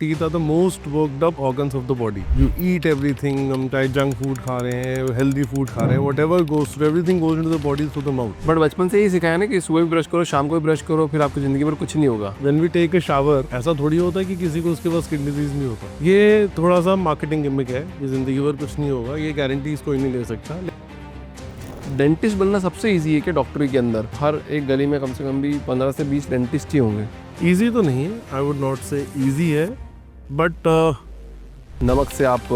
Teeth are the most worked up organs of the body. You eat everything, हम चाहे junk food खा रहे हैं, हेल्दी फूड खा रहे हैं, whatever goes through, everything goes into the body through the mouth. But बचपन से ही सिखाया ना कि सुबह भी ब्रश करो, शाम को भी ब्रश करो, फिर आपकी जिंदगी भर कुछ नहीं होगा। When we take a shower, ऐसा थोड़ी होता है कि किसी को उसके पास किडनी डिजीज नहीं होता। ये थोड़ा सा मार्केटिंग गिमिक है कि जिंदगी भर कुछ नहीं होगा, ये गारंटीज कोई नहीं ले सकता। डेंटिस्ट बनना सबसे इजी है कि डॉक्टरी के अंदर हर एक गली में कम से कम भी 15 से 20 डेंटिस्ट ही होंगे। ईजी तो नहीं है, आई वुड नॉट से ईजी है, बट नमक से आप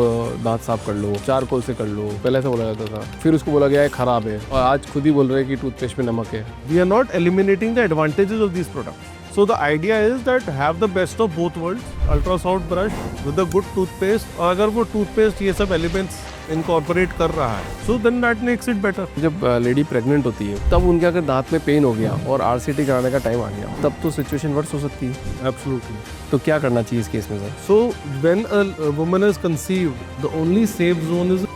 दांत साफ कर लो, चारकोल से कर लो, पहले ऐसा बोला जाता था, फिर उसको बोला गया है खराब है, और आज खुद ही बोल रहे हैं कि टूथपेस्ट में नमक है। we are not eliminating the advantages of these products. So the idea is that have the best of both worlds. Ultrasound brush with a good toothpaste. और अगर वो toothpaste ये सब elements incorporate कर रहा है, so then that makes it better. जब lady pregnant होती है तब उनके अगर दांत में पेन हो गया और आरसीटी कराने का टाइम आ गया, तब तो सिचुएशन वर्स हो सकती है। Absolutely. तो क्या करना चाहिए इस केस में sir? So when a woman is conceived, the only safe zone is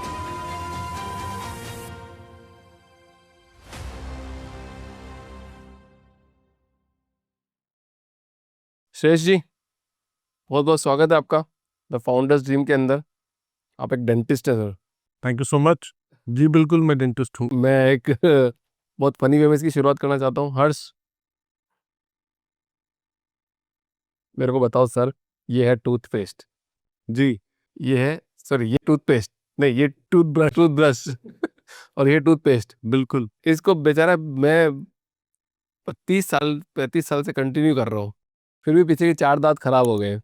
श्रेष जी, बहुत बहुत स्वागत है आपका द फाउंडर्स ड्रीम के अंदर। आप एक डेंटिस्ट है sir. Thank you so much. जी बिल्कुल, मैं डेंटिस्ट हूँ। मैं एक बहुत फनी वे में इसकी शुरुआत करना चाहता हूँ। हर्ष, मेरे को बताओ सर, ये है टूथपेस्ट, जी ये है सॉरी ये टूथपेस्ट नहीं, ये टूथब्रश और ये टूथपेस्ट। बिल्कुल। इसको बेचारा मैं 35 साल से कंटिन्यू कर रहा हूँ, फिर भी पीछे के 4 दांत खराब हो गए।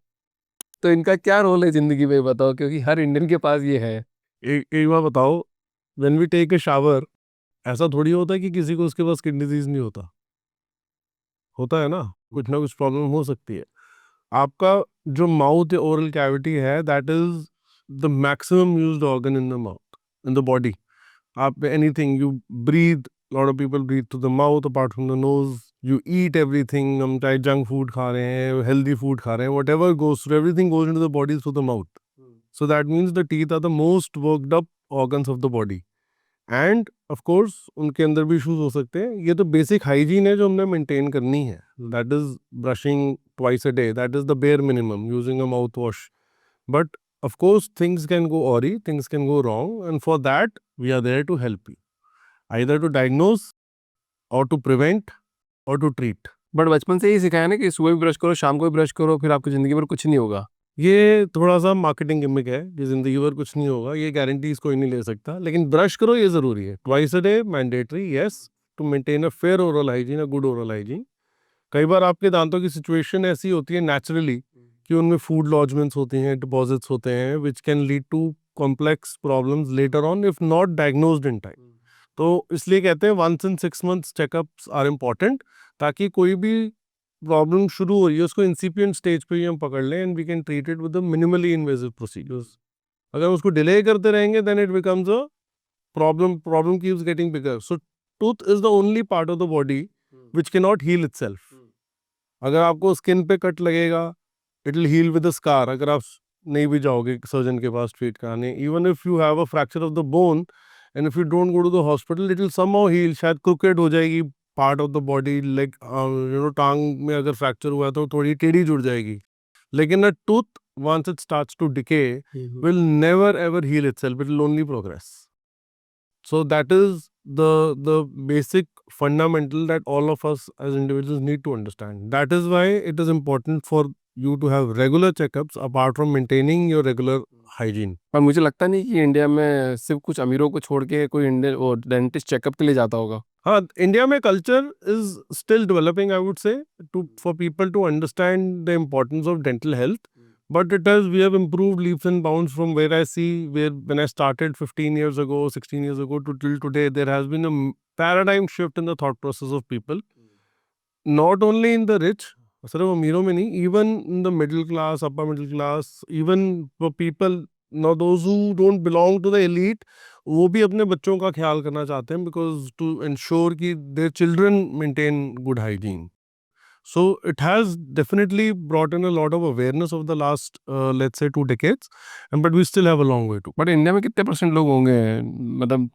तो इनका क्या रोल है जिंदगी में बताओ, क्योंकि हर इंडियन के पास ये है। एक बार बताओ, when we take a shower, ऐसा थोड़ी होता है कि किसी को उसके पास किडनी डिजीज नहीं होता। होता है ना, कुछ ना कुछ प्रॉब्लम हो सकती है। आपका जो माउथ या ओरल कैविटी है, that is the maximum used organ in the mouth, in the body. आप anything you breathe, lot of people breathe through the mouth apart from the nose. You eat everything, हम चाहे junk food खा रहे हैं, healthy food खा रहे हैं, whatever goes through, everything goes into the body through the mouth. So that means the teeth are the most worked up organs of the body. And of course उनके अंदर भी issues हो सकते हैं। ये तो बेसिक हाइजीन है जो हमने मेंटेन करनी है। That is brushing twice a day, that is the bare minimum, using a mouth wash. But of course things can go awry, things can go wrong, and for that we are there to help you, either to diagnose or to prevent or to treat. But बचपन से ही सिखाया ना कि सुबह भी brush करो, शाम को भी ब्रश करो, फिर आपकी जिंदगी भर कुछ नहीं होगा। ये थोड़ा सा मार्केटिंग गिमिक है कि जिंदगी भर कुछ नहीं होगा, ये गारंटीज कोई नहीं ले सकता। लेकिन ब्रश करो ये जरूरी है, twice a day mandatory, yes, to maintain a fair oral hygiene, a good oral hygiene. कई बार आपके दांतों की सिचुएशन ऐसी होती है नेचुरली कि उनमें फूड लॉजमेंट्स होती हैं, डिपॉजिट्स होते हैं, which can lead to complex problems later on if not diagnosed in time. तो इसलिए कहते हैं 1 in 6 months checkups are important, ताकि कोई भी प्रॉब्लम शुरू हो रही है उसको इंसिपिएंट स्टेज पे ही हम पकड़ लें, and we can treat it with the minimally invasive procedures. अगर उसको डिले करते रहेंगे then it becomes a problem keeps getting bigger. So tooth is the only part of the body which can not heal itself. अगर आपको skin पे cut लगेगा, it will heal with a scar, अगर आप नहीं भी जाओगे सर्जन के पास ट्रीट कराने। Even if you have a fracture of the bone and if you don't go to the hospital, it will somehow heal. शायद क्रिकेट हो जाएगी part of the body, like टांग में अगर फ्रैक्चर हुआ है तो थोड़ी टेढ़ी जुड़ जाएगी, लेकिन अ tooth once it starts to decay will never ever heal itself, it will only progress. So that is the basic fundamental that all of us as individuals need to understand. That is why it is important for you to have regular checkups apart from maintaining your regular hygiene. पर मुझे लगता नहीं कि India में सिर्फ कुछ अमीरों को छोड़ के कोई इंडियन वो डेंटिस्ट चेकअप के लिए जाता होगा। हाँ, इंडिया में culture is still developing, I would say, for people to understand the importance of dental health. But we have improved leaps and bounds from where I see, where when I started 15 years ago, 16 years ago to till today, there has been a paradigm shift in the thought process of people. Not only in the rich, सिर्फ अमीरों में नहीं, even in the middle class, upper middle class, even for people, now those who don't belong to the elite, वो भी अपने बच्चों का ख्याल करना चाहते हैं, because to ensure कि their children maintain good hygiene. So it has definitely brought in a lot of awareness of the last, let's say 2 decades, and but we still have a long way to. But India में कितने % लोग होंगे मतलब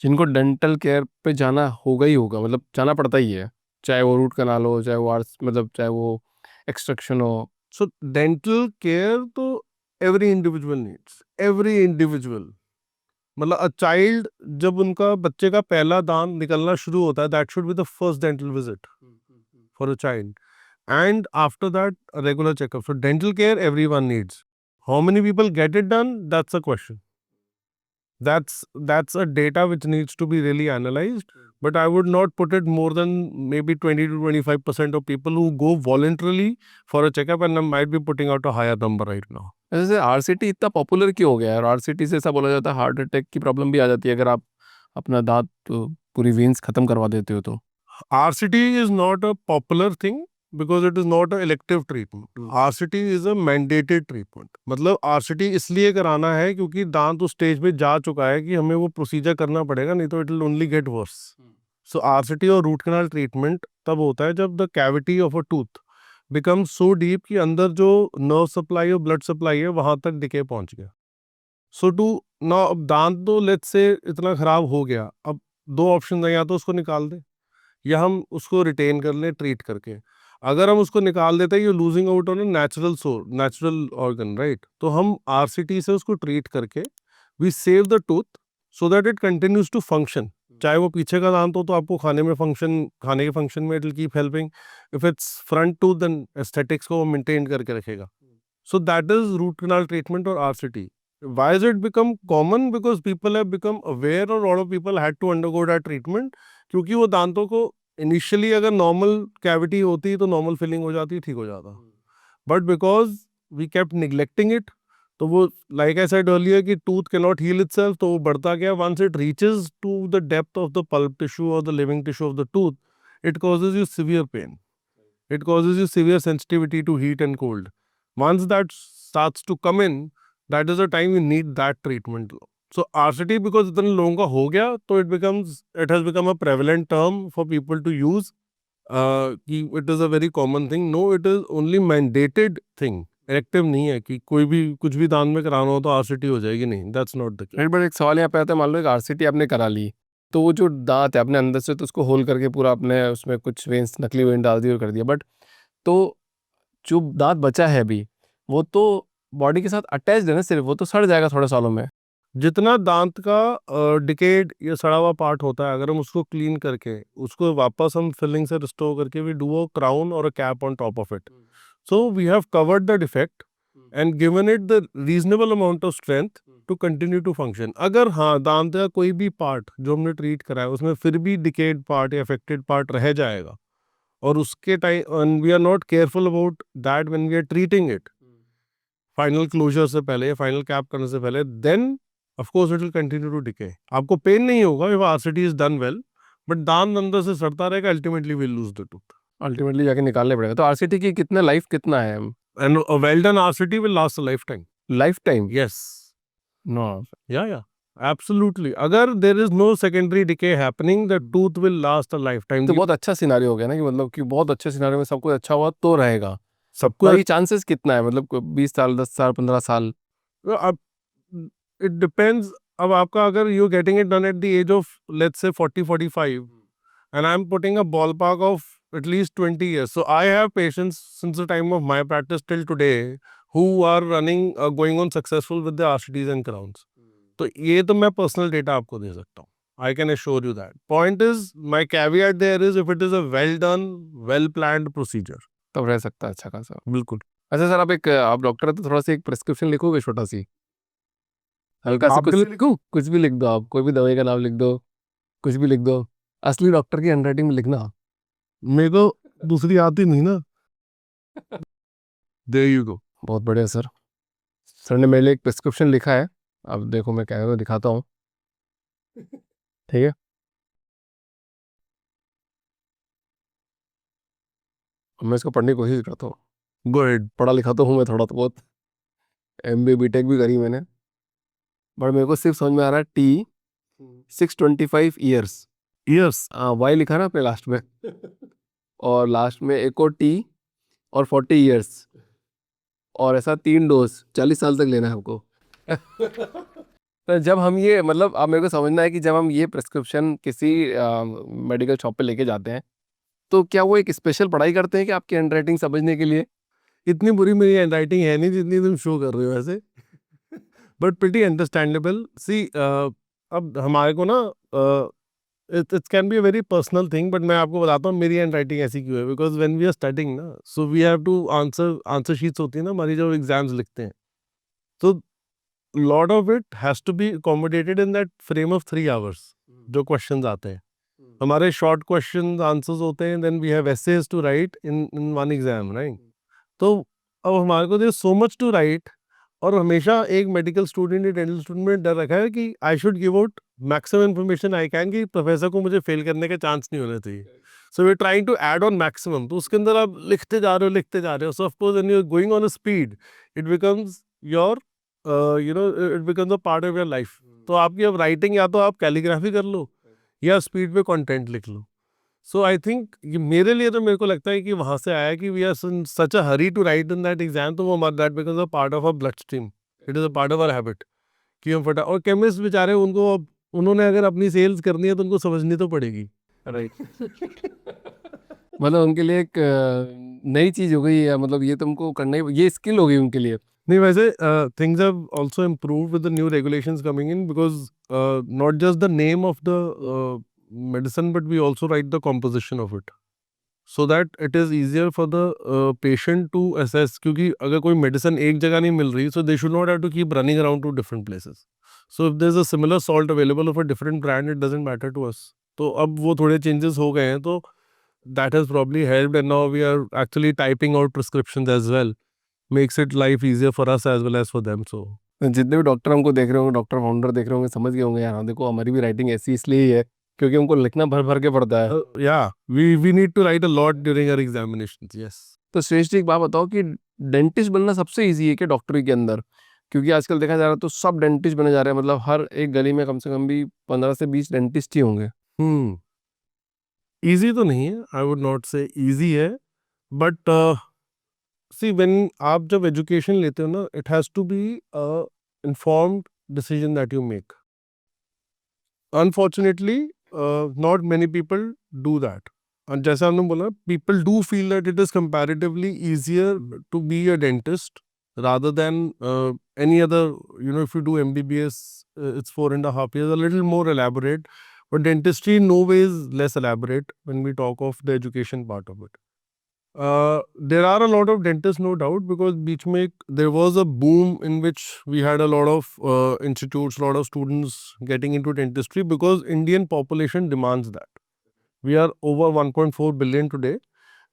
जिनको dental care पे जाना होगा ही होगा, मतलब जाना पड़ता ही है, चाहे वो रूट कनाल हो, चाहे वो आर्ट्स मतलब चाहे वो एक्सट्रैक्शन हो, सो डेंटल केयर तो every individual needs, every individual. मतलब अ चाइल्ड, जब उनका बच्चे का पहला दांत निकलना शुरू होता है, that should be the first dental visit for a child, and after that a regular checkup. So dental care everyone needs. How many people get it done, that's a question. That's a data which needs to be really analyzed, but I would not put it more than maybe 20 to 25% of people who go voluntarily for a checkup, and I might be putting out a higher number right now. जैसे RCT इतना popular क्यों हो गया है? और RCT से ऐसा बोला जाता है हार्ट अटैक की प्रॉब्लम भी आ जाती है अगर आप अपना दांत पूरी वेन्स खत्म करवा देते हो तो। RCT is not a popular thing because it is not an elective treatment. RCT is a mandated treatment. मतलब RCT इसलिए कराना है क्योंकि दांत उस स्टेज पे जा चुका है कि हमें वो प्रोसीजर करना पड़ेगा, नहीं तो it will only get worse. So RCT और रूट कैनाल ट्रीटमेंट तब होता है जब the cavity of a tooth become so deep कि अंदर जो नर्व सप्लाई और ब्लड सप्लाई है वहां तक डिके पहुंच गया। सो टू ना, अब दांत तो लेट्स से इतना खराब हो गया, अब दो ऑप्शन है, या तो उसको निकाल दे या हम उसको रिटेन कर लें ट्रीट करके। अगर हम उसको निकाल देते हैं, you losing out on a natural sore, natural organ, right? तो हम RCT से उसको ट्रीट करके we save the tooth so that it continues to function. चाहे वो पीछे का दांत हो तो आपको खाने के फंक्शन में it will keep helping. If it's front tooth then aesthetics को वो मेंटेन करके रखेगा। So that is root canal treatment or RCT. Why has it become common? Because people have become aware, or a lot of people had to undergo that treatment. क्योंकि वो दांतों को initially अगर normal cavity होती तो normal filling हो जाती, ठीक हो जाता, but because we kept neglecting it, तो वो लाइक आई सेड अर्लियर कि tooth can not heal itself, तो वो बढ़ता गया। Once it reaches to the depth of the pulp tissue और the living tissue of the tooth, it causes you severe pain, it causes you severe sensitivity to heat and cold. Once that starts to come in, that is the time you need that treatment. So RCT, because इतने लोगों का हो गया, तो it has become a prevalent term for people to use. कि it is a very common thing. No, it is only mandated thing. Elective नहीं है कि कोई भी कुछ भी दांत में कराना हो तो RCT हो जाएगी, नहीं, that's not the case. Right, but एक सवाल यहाँ पे आता है, मान लो एक आरसीटी आपने करा ली, तो वो जो दांत है अपने अंदर से तो उसको होल करके पूरा अपने उसमें कुछ वेन्स, नकली वेन डाल दी और कर दिया, बट तो जो दांत बचा है अभी वो तो बॉडी के साथ अटैच है ना, सिर्फ वो तो सड़ जाएगा थोड़े सालों में। जितना दांत का डिकेड या सड़ा हुआ पार्ट होता है, अगर हम उसको क्लीन करके उसको वापस हम फिलिंग से रिस्टोर करके वी डू अ क्राउन और a cap on top of it, so we have covered the defect and given it the reasonable amount of strength to continue to function. अगर हाँ दांत का कोई भी पार्ट जो हमने ट्रीट करा है उसमें फिर भी डिकेड पार्ट या अफेक्टेड पार्ट रह जाएगा, और उसके time we are not careful about that when we are treating it final closure से पहले या फाइनल कैप करने से पहले, then of course it will continue to decay. आपको पेन नहीं होगा if RCT is done well, but दांत अंदर से सड़ता रहेगा, ultimately will lose the tooth. Ultimately जाके निकालने पड़ेगा। तो आरसीटी की कितना लाइफ कितना है? And a well done RCT will last a life time. Life time? Yes, no, yeah absolutely. अगर there is no secondary decay happening, the tooth will last a life time. तो बहुत अच्छा scenario हो गया ना, कि मतलब कि बहुत अच्छे सिनारियो में सब कुछ अच्छा हुआ तो रहेगा। सबको बाकी चांसेस कितना है, मतलब 20 साल, 10 साल, 15 साल? अब इट डिपेंड्स। अब आपका अगर you getting it done at the age of let's say 40-45 and I'm putting a ballpark of at least 20 years. So I have patients since the time of my practice till today who are going on successful with the RCTs and crowns. तो ये तो मैं personal data आपको दे सकता हूँ. I can assure you that. Point is, my caveat there is if it is a well done, well planned procedure. तब रह सकता है अच्छा खासा। बिल्कुल। अच्छा सर, आप डॉक्टर है तो थोड़ा सा एक प्रिस्क्रिप्शन लिखोगे छोटा सी, हल्का सा, कुछ लिखूं? कुछ भी लिख दो आप, कोई भी दवाई का नाम लिख दो, कुछ भी लिख दो, असली डॉक्टर की हैंडराइटिंग में लिखना। मेरे को दूसरी आती नहीं ना। There you go. बहुत बढ़िया सर। सर ने मेरे लिए एक प्रिस्क्रिप्शन लिखा है, अब देखो मैं कैमरे में दिखाता हूँ, ठीक है? मैं इसको पढ़ने की कोशिश करता हूँ। Go ahead. पढ़ा लिखा तो हूँ मैं थोड़ा तो बहुत, MBA BTech भी करी मैंने, बट मेरे को सिर्फ समझ में आ रहा है T 625 ईयर्स। Yes. वाई लिखा ना अपने लास्ट में, और लास्ट में एक और T और 40 ईयर्स, और ऐसा 3 डोज 40 साल तक लेना है हमको। तो जब हम ये, मतलब आप मेरे को समझना है कि जब हम ये प्रिस्क्रिप्शन किसी मेडिकल शॉप पे लेके जाते हैं, तो क्या वो एक स्पेशल पढ़ाई करते हैं कि आपकी हैंडराइटिंग समझने के लिए? इतनी बुरी मेरी हैंडराइटिंग है नहीं जितनी तुम शो कर रहे हो वैसे, बट प्रिटी अंडरस्टैंडेबल। सी अब हमारे को ना it can be a very personal thing, but मैं आपको बताता हूँ मेरी हैंडराइटिंग ऐसी क्यों है। Because when we are studying ना, so we have two answer sheets होती है ना हमारी, जो एग्जाम्स लिखते हैं, तो lot of it has to be accommodated in that frame of 3 hours. जो क्वेश्चंस आते हैं हमारे शॉर्ट क्वेश्चन आंसर्स होते हैं, then we have essays to write in in one exam, right. तो अब हमारे को there so much to write, और हमेशा एक मेडिकल स्टूडेंट या डेंटल स्टूडेंट में डर रखा है कि I should give out maximum information I can, कि प्रोफेसर को मुझे फेल करने के चांस नहीं होने चाहिए। So we trying to add on maximum, तो उसके अंदर आप लिखते जा रहे हो लिखते जा रहे हो। So of course when you are going on a speed, it becomes your it becomes a part of your life. तो आपकी अब राइटिंग या तो आप कैलीग्राफी कर लो या स्पीड पे कंटेंट लिख लो। सो आई थिंक ये मेरे लिए, तो मेरे को लगता है कि वहां से आया कि we are such a hurry to write in that exam, तो वो that becomes a part of a blood stream, it is a part of our habit कि हम फटा। और केमिस्ट बेचारे, उनको अब उन्होंने अगर अपनी सेल्स करनी है तो उनको समझनी तो पड़ेगी, राइट। मतलब उनके लिए एक नई चीज हो गई है, मतलब ये तुमको करना ही, ये स्किल हो गई उनके लिए। नहीं वैसे things have also improved with the new regulations coming in, because not just the name of the medicine, but we also write the composition of it, so that it is easier for the patient to assess, क्योंकि अगर कोई medicine एक जगह नहीं मिल रही, so they should not have to keep running around to different places. So if there's a similar salt available of a different brand, it doesn't matter to us. तो अब वो थोड़े चेंजेस हो गए हैं, तो that has probably helped, and now we are actually typing out prescriptions as well, makes it life easier for us as well as for them. So जितने भी डॉक्टर हमको देख रहे होंगे, डॉक्टर फाउंडर देख रहे होंगे, समझ गए होंगे यार, हाँ देखो हमारी भी राइटिंग ऐसी इसलिए ही है क्योंकि हमको लिखना भर भर के पड़ता है। yeah, we need to write a lot during our examinations. Yes. तो श्रेष्ठ एक बात बताओ कि डेंटिस्ट बनना सबसे इजी है क्या डॉक्टरी के अंदर? क्योंकि आजकल देखा जा रहा है तो सब डेंटिस्ट बने जा रहे हैं, मतलब हर एक गली में कम से कम भी 15 से 20 डेंटिस्ट ही होंगे। इजी तो नहीं है, I would not say easy है, बट सी व्हेन आप जब एजुकेशन लेते हो ना, it has to be informed decision that you make. Unfortunately not many people do that, और जैसा हमने बोला, people do feel that it is comparatively easier to be a dentist rather than any other. If you do MBBS, it's 4.5 years, a little more elaborate, but dentistry in no way is less elaborate when we talk of the education part of it. There are a lot of dentists, no doubt, because beach mein there was a boom in which we had a lot of institutes, a lot of students getting into dentistry, because Indian population demands that. We are over 1.4 billion today,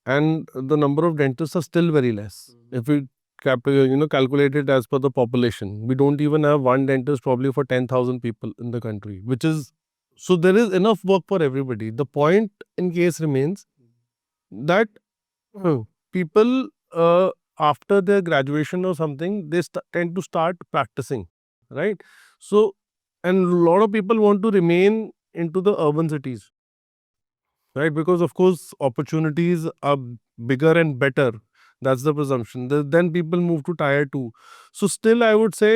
and the number of dentists are still very less. If we calculate it as per the population, we don't even have one dentist probably for 10,000 people in the country, which is, so there is enough work for everybody. The point in case remains that people, after their graduation or something, they tend to start practicing, right? So, and a lot of people want to remain into the urban cities, right? Because of course opportunities are bigger and better. That's the presumption. Then people move to tier 2. So still I would say,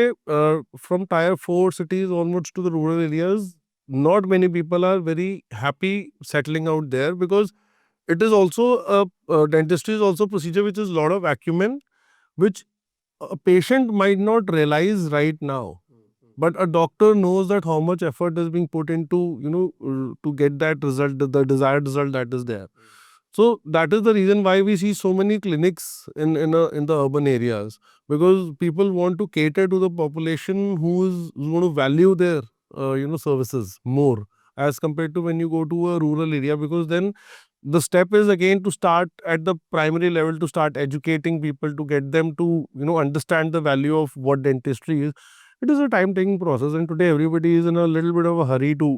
from tier 4 cities onwards to the rural areas, not many people are very happy settling out there, because it is also dentistry is also a procedure which is a lot of acumen, which a patient might not realize right now, but a doctor knows that how much effort is being put into, to get that result, the desired result that is there. So that is the reason why we see so many clinics in the urban areas, because people want to cater to the population who is going to value their services more, as compared to when you go to a rural area, because then the step is again to start at the primary level, to start educating people, to get them to understand the value of what dentistry is. It is a time taking process, and today everybody is in a little bit of a hurry to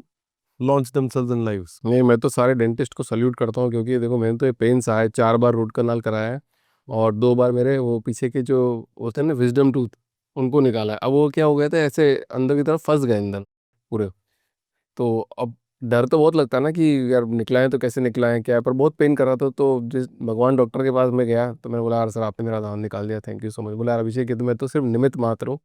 launch themselves in lives. नहीं, मैं तो सारे dentist को salute करता हूँ, क्योंकि देखो मैंने तो ये पेन सहा है, 4 बार रूट कनाल कराया है और 2 बार मेरे वो पीछे के जो होते हैं ना विजडम टूथ, उनको निकाला है। अब वो क्या हो गया था, ऐसे अंदर की तरफ फंस गए अंदर पूरे। तो अब डर तो बहुत लगता है ना कि यार निकलाएं तो कैसे निकलाएं क्या है, पर बहुत पेन कर रहा था। तो जिस भगवान डॉक्टर के पास मैं गया तो मैंने बोला यार सर आपने मेरा दांत निकाल दिया, थैंक यू सो मच। बोला यार अभिषेक ये तो मैं तो सिर्फ निमित्त मात्र हूँ,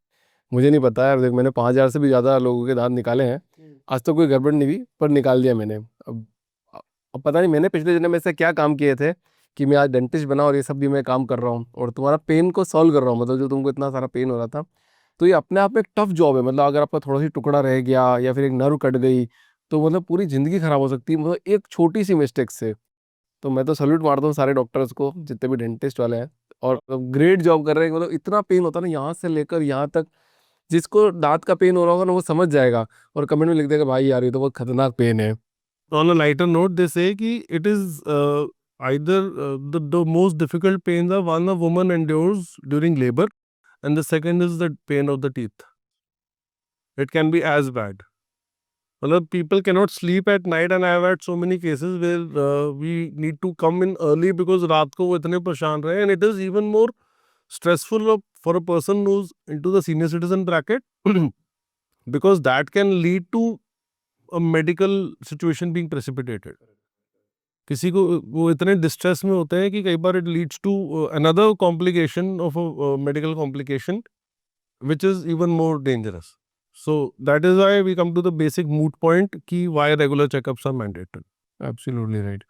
मुझे नहीं पता यार, देख मैंने 5,000 से भी ज़्यादा लोगों के दांत निकाले हैं, आज तो कोई गड़बड़ नहीं हुई, पर निकाल दिया मैंने। अब पता नहीं मैंने पिछले जन्म में से क्या काम किए थे कि मैं आज डेंटिस्ट बना और ये सब भी मैं काम कर रहा हूँ और तुम्हारा पेन को सॉल्व कर रहा हूँ, मतलब जो तुमको इतना सारा पेन हो रहा था। तो ये अपने आप में एक टफ जॉब है, मतलब अगर आपका थोड़ा सी टुकड़ा रह गया या फिर एक नर्व कट गई तो मतलब पूरी ज़िंदगी ख़राब हो सकती है, मतलब एक छोटी सी मिस्टेक से। तो मैं तो सैल्यूट मारता हूँ सारे डॉक्टर्स को जितने भी डेंटिस्ट वाले हैं, और ग्रेट जॉब कर रहे हैं। मतलब इतना पेन होता है ना यहाँ से लेकर यहाँ तक, जिसको दांत का पेन हो रहा होगा ना वो समझ जाएगा और कमेंट में लिख देगा भाई यार ये तो बहुत खतरनाक पेन है। On a lighter note, they say कि it is either the most difficult pains are one a woman endures during labor, and the second is the pain of the teeth. It can be as bad. मतलब people cannot sleep at night, and I have had so many cases where we need to come in early because रात को वो इतने परेशान रहे, and it is even more stressful for a person who's into the senior citizen bracket because that can lead to a medical situation being precipitated. किसी को वो इतने डिस्ट्रेस में होते हैं कि कई बार it leads to another complication of a medical complication which is even more dangerous. So that is why we come to the basic moot point कि why regular checkups are mandated. Absolutely right.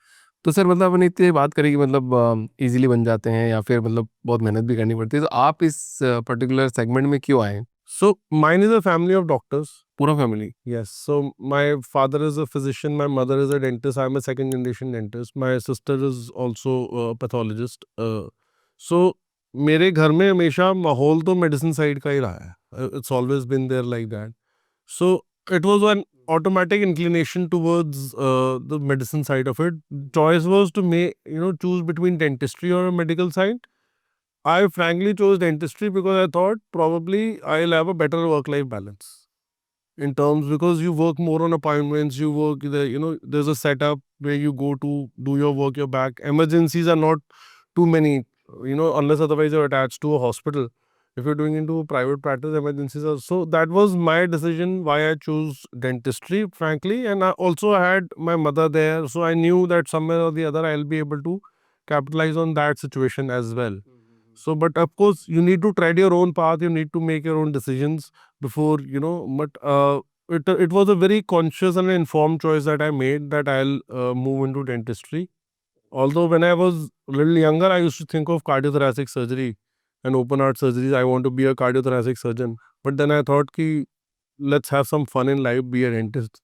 तो sir मतलब अपने इतनी बात करें कि मतलब easily बन जाते हैं या फिर मतलब बहुत मेहनत भी करनी पड़ती है, तो आप इस पर्टिकुलर सेगमेंट में क्यों आए? So mine is a family of doctors. पूरा family? Yes. So my father is a physician, my mother is a dentist, I'm a second generation dentist. My sister is also a pathologist. So मेरे घर में हमेशा माहौल तो medicine side का ही रहा है. It's always been there like that. So it was an automatic inclination towards the medicine side of it. Choice was to make, choose between dentistry or a medical side. I frankly chose dentistry because I thought probably I'll have a better work-life balance in terms because you work more on appointments, you work there's a setup where you go to do your work, you're back. Emergencies are not too many, unless otherwise you're attached to a hospital. If you're doing into a private practice, emergencies are so. That was my decision why I chose dentistry, frankly. And I also had my mother there, so I knew that somewhere or the other I'll be able to capitalize on that situation as well. So, but of course, you need to tread your own path. You need to make your own decisions before, but it was a very conscious and informed choice that I made that I'll move into dentistry. Although when I was a little younger, I used to think of cardiothoracic surgery and open heart surgeries. I want to be a cardiothoracic surgeon. But then I thought, ki, let's have some fun in life, be a dentist.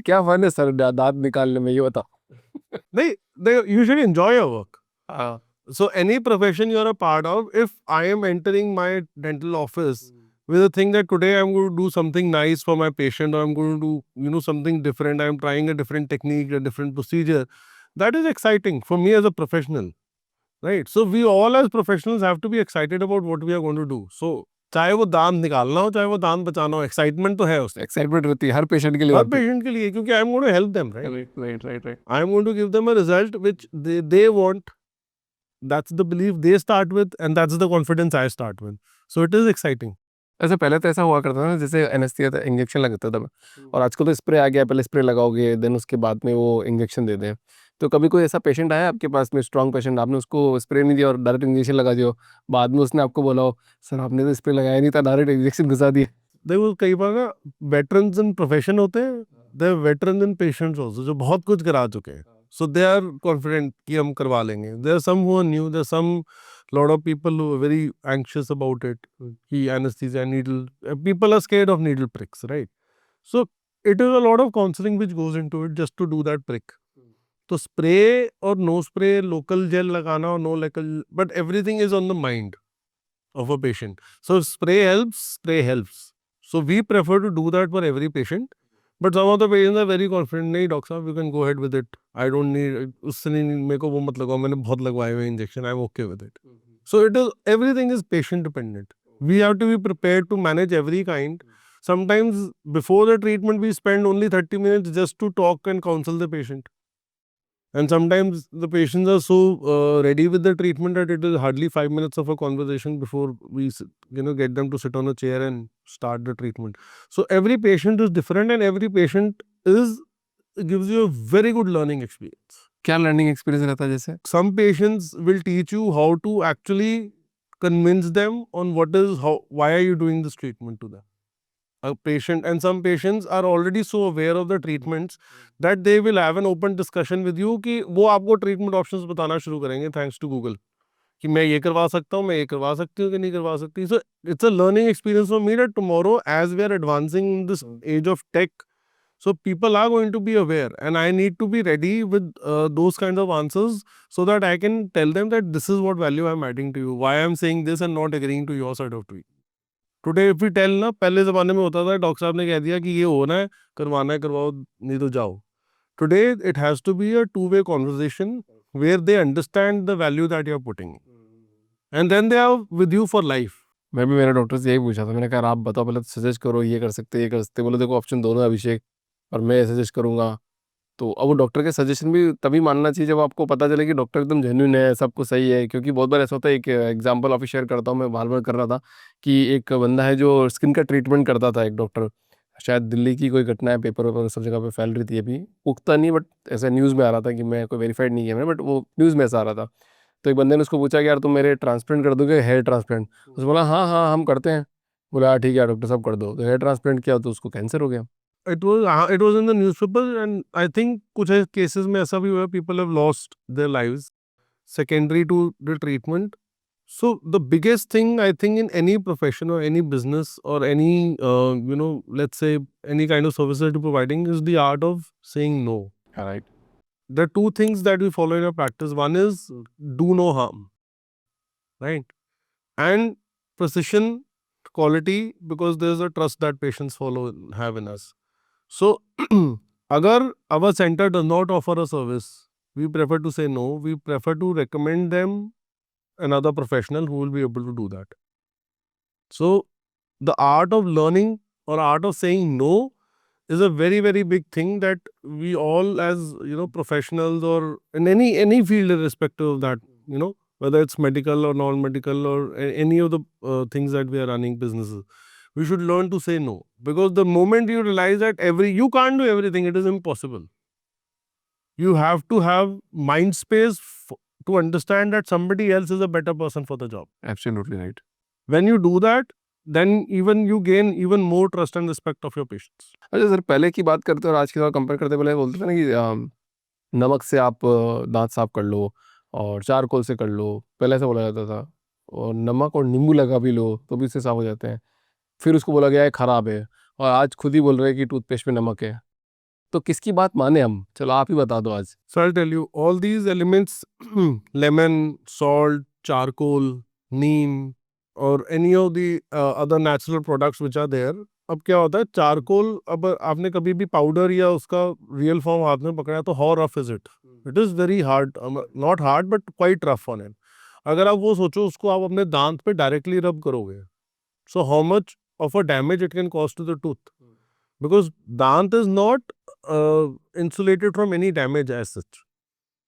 क्या fun है sir दांत निकालने में, ये बताओ? You should enjoy your work. हाँ। So any profession you're a part of, if I am entering my dental office with a thing that today I'm going to do something nice for my patient, or I'm going to do, something different, I'm trying a different technique, a different procedure, that is exciting for me as a professional, right? So we all as professionals have to be excited about what we are going to do. So चाहे वो दांत निकालना हो, चाहे वो दांत बचाना हो, एक्साइटमेंट तो है उसमें. एक्साइटमेंट रहती है हर पेशेंट के लिए हर होती है। पेशेंट के लिए, क्योंकि I am going to help them, right? Right. I am going to give them a result which they want. That's the belief they start with, and that's the confidence I start with. So it is exciting. ऐसे पहले तो ऐसा हुआ करता था ना, जैसे anaesthesia था, इंजेक्शन लगता था, और आजकल तो स्प्रे आ गया, पहले स्प्रे लगाओगे देन उसके बाद में वो इंजेक्शन दे दें। तो कभी कोई ऐसा पेशेंट आया आपके पास में, स्ट्रॉन्ग पेशेंट, आपने उसको स्प्रे नहीं दिया और डायरेक्ट इंजेक्शन लगा दिया, बाद में उसने आपको बोला हो सर आपने तो स्प्रे लगाया नहीं था, डायरेक्ट इंजेक्शन घुसा दिया? देखो कई बार ना वेटरन्स इन प्रोफेशन होते हैं, दे वेटरन्स इन पेशेंट्स आल्सो, जो बहुत कुछ करा चुके हैं. सो दे आर कॉन्फिडेंट कि हम करवा लेंगे. There are some who are new, there are some lot of people who are very anxious about it. Ki anesthesia, needle, people are scared of needle pricks, right? So it is a lot of counseling which goes into it just to do that prick. तो spray और no spray, local gel लगाना और no local, but everything is on the mind of a patient. So spray helps. So we prefer to do that for every patient. But some of the patients are very confident, नहीं doctor साहब, you can go ahead with it. I don't need, उससे नहीं, मेरे को वो मत लगाओ, मैंने बहुत लगवाए हुए injection, I'm okay with it. So it is, everything is patient dependent. We have to be prepared to manage every kind. Sometimes before the treatment we spend only 30 minutes just to talk and counsel the patient. And sometimes the patients are so ready with the treatment that it is hardly 5 minutes of a conversation before we get them to sit on a chair and start the treatment. So every patient is different, and every patient gives you a very good learning experience. क्या learning experience रहता है जैसे? Some patients will teach you how to actually convince them on why are you doing this treatment to them. a patient, and some patients are already so aware of the treatments that they will have an open discussion with you कि वो आपको treatment options बताना शुरू करेंगे thanks to Google कि मैं ये करवा सकता हूँ, मैं ये करवा सकती हूँ कि नहीं करवा सकती. So it's a learning experience for me that tomorrow, as we are advancing in this age of tech, so people are going to be aware, and I need to be ready with those kinds of answers so that I can tell them that this is what value I'm adding to you, why I'm saying this and not agreeing to your side of it. Today if we tell ना, पहले ज़माने में होता था doctor साहब ने कह दिया कि ये होना है, करवाना है करवाओ, नहीं तो जाओ. Today it has to be a two-way conversation where they understand the value that you're putting in. And then they are with you for life. मैं भी मेरे डॉक्टर से यही पूछा था. मैंने कहा आप बताओ पहले, सजेस्ट करो, ये कर सकते ये कर सकते. बोले देखो ऑप्शन दोनों है अभिषेक, और मैं सजेस्ट करूँगा. तो अब वो डॉक्टर के सजेशन भी तभी मानना चाहिए जब आपको पता चले कि डॉक्टर एकदम जेन्युइन है, सब कुछ सही है. क्योंकि बहुत बार ऐसा होता है, एक एग्जांपल ऑफिस शेयर करता हूँ, मैं बार-बार कर रहा था कि एक बंदा है जो स्किन का ट्रीटमेंट करता था, एक डॉक्टर. शायद दिल्ली की कोई घटना है, पेपर वेपर सब जगह पे फैल रही थी अभी. पुख्ता नहीं, बट ऐसा न्यूज़ में आ रहा था कि मैं कोई वेरीफाइड नहीं है मैंने, बट वो न्यूज़ में ऐसा आ रहा था. तो एक बंदे ने उसको पूछा कि यार तुम मेरे ट्रांसप्लांट कर दोगे, हेयर ट्रांसप्लांट? उसने बोला हाँ, हाँ, हम करते हैं. बोला हाँ ठीक है डॉक्टर साहब कर दो. तो हेयर ट्रांसप्लांट किया तो उसको कैंसर हो गया. It was in the newspaper, and I think कुछ cases में ऐसा भी हुआ, people have lost their lives secondary to the treatment. So the biggest thing I think in any profession or any business or any let's say any kind of service that you're providing is the art of saying no. Right. There are two things that we follow in our practice. One is do no harm, right? And precision, quality, because there's a trust that patients have in us. So agar our center does not offer a service, we prefer to say no. We prefer to recommend them another professional who will be able to do that. So the art of learning or art of saying no is a very, very big thing that we all, as professionals or in any field, irrespective of that, whether it's medical or non-medical or any of the things that we are running businesses, we should learn to say no. Because the moment you realize that you can't do everything, it is impossible. You have to have mind space to understand that somebody else is a better person for the job. Absolutely right. When you do that, then even you gain even more trust and respect of your patients. अच्छा sir, पहले की बात करते और आज की बात compare करते, पहले बोलते थे ना कि नमक से आप दांत साफ कर लो और चारकोल से कर लो, पहले ऐसा बोला जाता था. और नमक और नींबू लगा भी लो तो भी इससे साफ हो जाते हैं. फिर उसको बोला गया है ख़राब है, और आज खुद ही बोल रहे हैं कि टूथपेस्ट में नमक है. तो किसकी बात माने हम? चलो आप ही बता दो आज. So I'll tell you, all these elements, lemon, salt, charcoal, neem, or any of the other natural products which are there. अब क्या होता है, चारकोल, अब आपने कभी भी पाउडर या उसका रियल फॉर्म हाथ में पकड़ा तो how rough is it? It is very hard, not hard but quite rough on it. अगर आप वो सोचो, उसको आप अपने दांत पे डायरेक्टली रब करोगे, so how much of a damage it can cause to the tooth, because दांत is not insulated from any damage as such.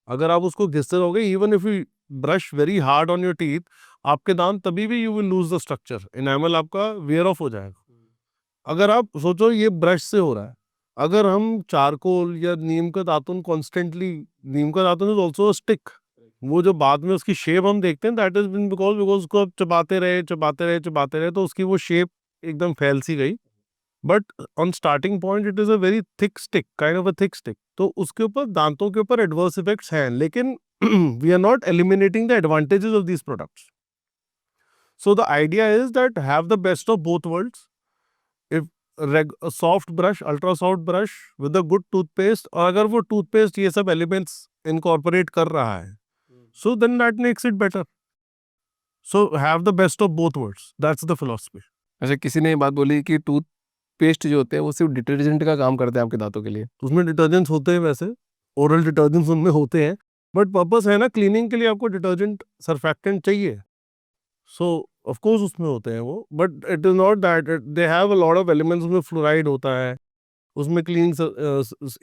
अगर आप उसको घिसते रहोगे, even if you brush very hard on your teeth, आपके दांत तभी भी you will lose the structure. Enamel आपका wear off हो जाएगा. अगर आप सोचो ये ब्रश से हो रहा है, अगर हम चारकोल या नीम का दातुन कॉन्स्टेंटली, नीम का दातुन इज ऑल्सो स्टिक, वो जो बाद में उसकी शेप हम देखते हैं, दैट इज बिन बिकॉज उसको आप चबाते रहे तो उसकी वो शेप एकदम फैल सी गई. But on starting point it is a very thick stick, kind of a thick stick. तो उसके ऊपर, दांतों के ऊपर एडवर्स इफेक्ट्स हैं, लेकिन we are not eliminating the advantages of these products. So the idea is that have the best of both worlds. If a soft brush, ultra soft brush with a good toothpaste, और अगर वो toothpaste ये सब elements incorporate कर रहा है, so then that makes it better. So have the best of both worlds. That's the philosophy. अच्छा, किसी ने ये बात बोली कि टूथपेस्ट जो होते हैं वो सिर्फ डिटर्जेंट का काम करते हैं आपके दांतों के लिए. उसमें डिटर्जेंट्स होते हैं, वैसे ओरल डिटर्जेंट्स उनमें होते हैं, बट पर्पस है ना क्लीनिंग के लिए, आपको डिटर्जेंट सर्फेक्टेंट चाहिए. सो ऑफ कोर्स उसमें होते हैं वो, but it is not that. They have a lot of elements. उसमें फ्लोराइड होता है, उसमें क्लीनिंग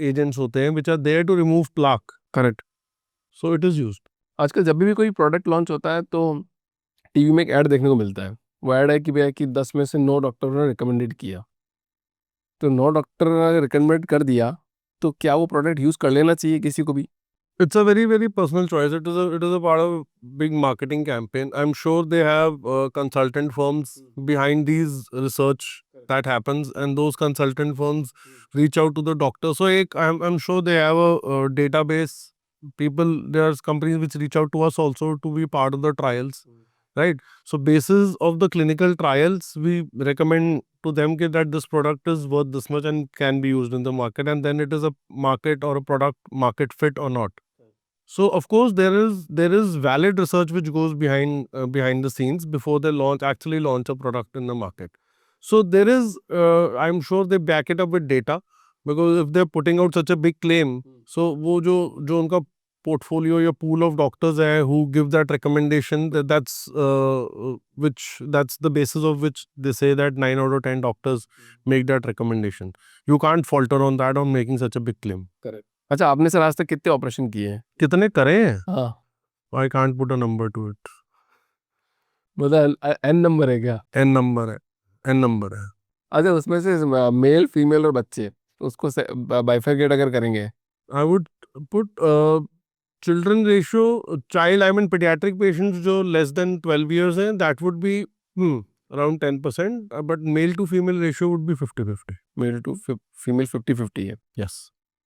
एजेंट्स होते हैं which are there to remove plaque. Correct. So it is used. आजकल जब भी कोई प्रोडक्ट लॉन्च होता है तो टीवी में एक ऐड देखने को मिलता है. वो ऐड है कि भैया कि 10 में से 9 डॉक्टर ने रिकमेंडेड किया. तो 9 डॉक्टर ने रिकमेंड कर दिया तो क्या वो प्रोडक्ट यूज़ कर लेना चाहिए किसी को भी? It's a very, very personal choice. It is a part of a big marketing campaign. I'm sure they have consultant firms behind these research that happens, and those consultant firms reach out to the doctor. So I'm sure they have a database. There's companies which reach out to us also to be part of the trials, right? So basis of the clinical trials, we recommend to them that this product is worth this much and can be used in the market, and then it is a market or a product market fit or not. So of course there is valid research which goes behind the scenes before they actually launch a product in the market. So there is I'm sure they back it up with data, because if they're putting out such a big claim, so वो जो उनका portfolio या pool of doctors है who give that recommendation, that's the basis of which they say that 9 out of 10 doctors make that recommendation. You can't falter on that on making such a big claim. अच्छा, आपने sir आज तक कितने operation किए हैं? कितने करे हैं? हाँ, I can't put a number to it. मतलब एन नंबर है क्या? N number है. N number है. अच्छा, उसमें से मेल फीमेल और बच्चे उसको बाइफरकेट अगर करेंगे I would put children ratio, I mean pediatric patients जो less than 12 years हैं, that would be around 10%, but male to female ratio would be 50-50. Male to female 50-50 है, Yes.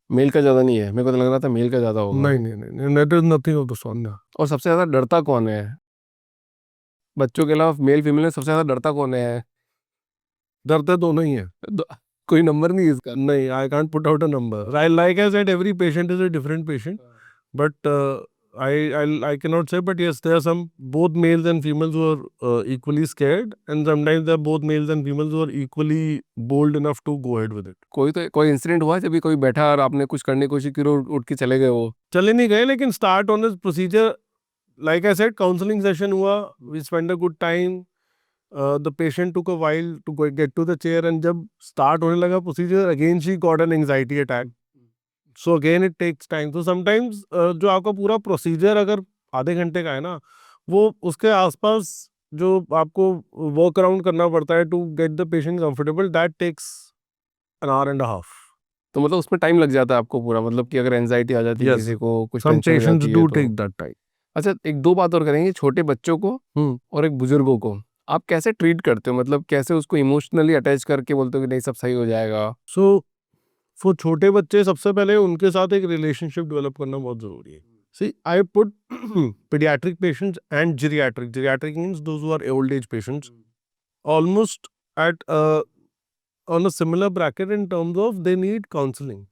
मेल का ज़्यादा नहीं है, मेरे को तो लग रहा था मेल का ज़्यादा होगा। नहीं, that is nothing of the sort. No. और सबसे ज़्यादा डरता कौन है बच्चों के अलावा? मेल फीमेल में सबसे ज़्यादा डरता कौन है? डरते दोनों ही हैं. कोई नंबर नहीं है इसका? नहीं, I can't put out a number. Like I said, every patient is a different patient. But I cannot say, but yes, there are some both males and females who are equally scared, and sometimes there are both males and females who are equally bold enough to go ahead with it. कोई incident हुआ जब भी कोई बैठा और आपने कुछ करने की कोशिश की और उठ के चले गए वो? चले नहीं गए, लेकिन start on this procedure, like I said, counseling session हुआ, we spent a good time. The patient took a while to get to the chair, and जब start होने लगा procedure, again she got an anxiety attack. So again it takes time. So sometimes जो आपका पूरा procedure अगर आधे घंटे का है ना, वो उसके आसपास जो आपको वर्क अराउंड करना पड़ता है to get the patient comfortable, that takes an hour and a half. तो मतलब उसमें टाइम लग जाता है आपको पूरा, मतलब कि अगर एंजाइटी आ जाती है Yes. किसी को, कुछ Some टेंशन हो patients जाती do है तो। take that time. अच्छा, एक दो बात और करेंगे, छोटे बच्चों को और एक बुजुर्गों को आप कैसे ट्रीट करते हो? मतलब कैसे उसको इमोशनली अटैच करके बोलते हो कि नहीं सब सही हो जाएगा? So for छोटे बच्चे सबसे पहले उनके साथ एक रिलेशनशिप डेवलप करना बहुत जरूरी है. See, I put pediatric patients and geriatric. Geriatric means those who are old age patients, almost at on a similar bracket in terms of they need counseling.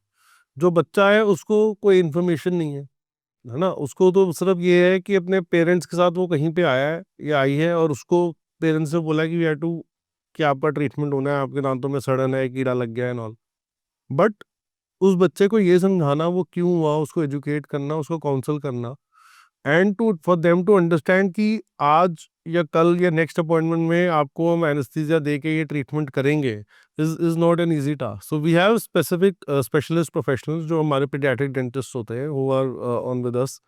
जो बच्चा है उसको कोई इन्फॉर्मेशन नहीं है ना, उसको तो सिर्फ ये है कि अपने पेरेंट्स के साथ वो कहीं पे आया है या आई है, और उसको पेरेंट्स से बोला कि वी हैव टू, कि आपका ट्रीटमेंट होना है, आपके दांतों में सड़न है, कीड़ा लग गया है एंड ऑल. बट उस बच्चे को ये समझाना वो क्यों हुआ, उसको एजुकेट करना, उसको काउंसल करना, and to for them to understand कि आज या कल या नेक्स्ट अपॉइंटमेंट में आपको हम एनेस्थीसिया दे के ये ट्रीटमेंट करेंगे, is not an easy task. So we have specific specialist professionals जो हमारे पीडियाट्रिक डेंटिस्ट होते हैं, who are on with us.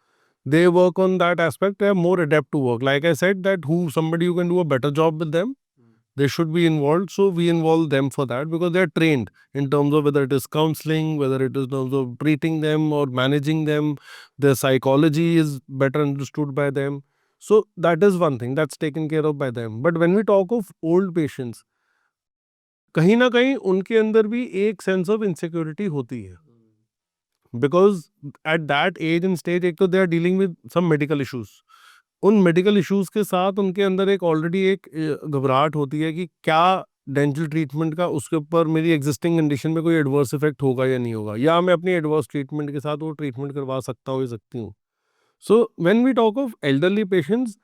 They work on that aspect. They are more adept to work. Like I said, that somebody who can do a better job with them, they should be involved. So we involve them for that because they are trained in terms of whether it is counseling, whether it is in terms of treating them or managing them. Their psychology is better understood by them. So that is one thing that's taken care of by them. But when we talk of old patients, कहीं ना कहीं उनके अंदर भी एक sense of insecurity होती है. Because at that age and stage, एक तो they are dealing with some medical issues. उन मेडिकल इश्यूज के साथ उनके अंदर एक ऑलरेडी एक घबराहट होती है कि क्या डेंटल ट्रीटमेंट का उसके ऊपर मेरी एग्जिस्टिंग कंडीशन में कोई एडवर्स इफेक्ट होगा या नहीं होगा, या मैं अपनी एडवर्स ट्रीटमेंट के साथ वो ट्रीटमेंट करवा सकता हूँ या सकती हूँ. So when we talk of elderly patients,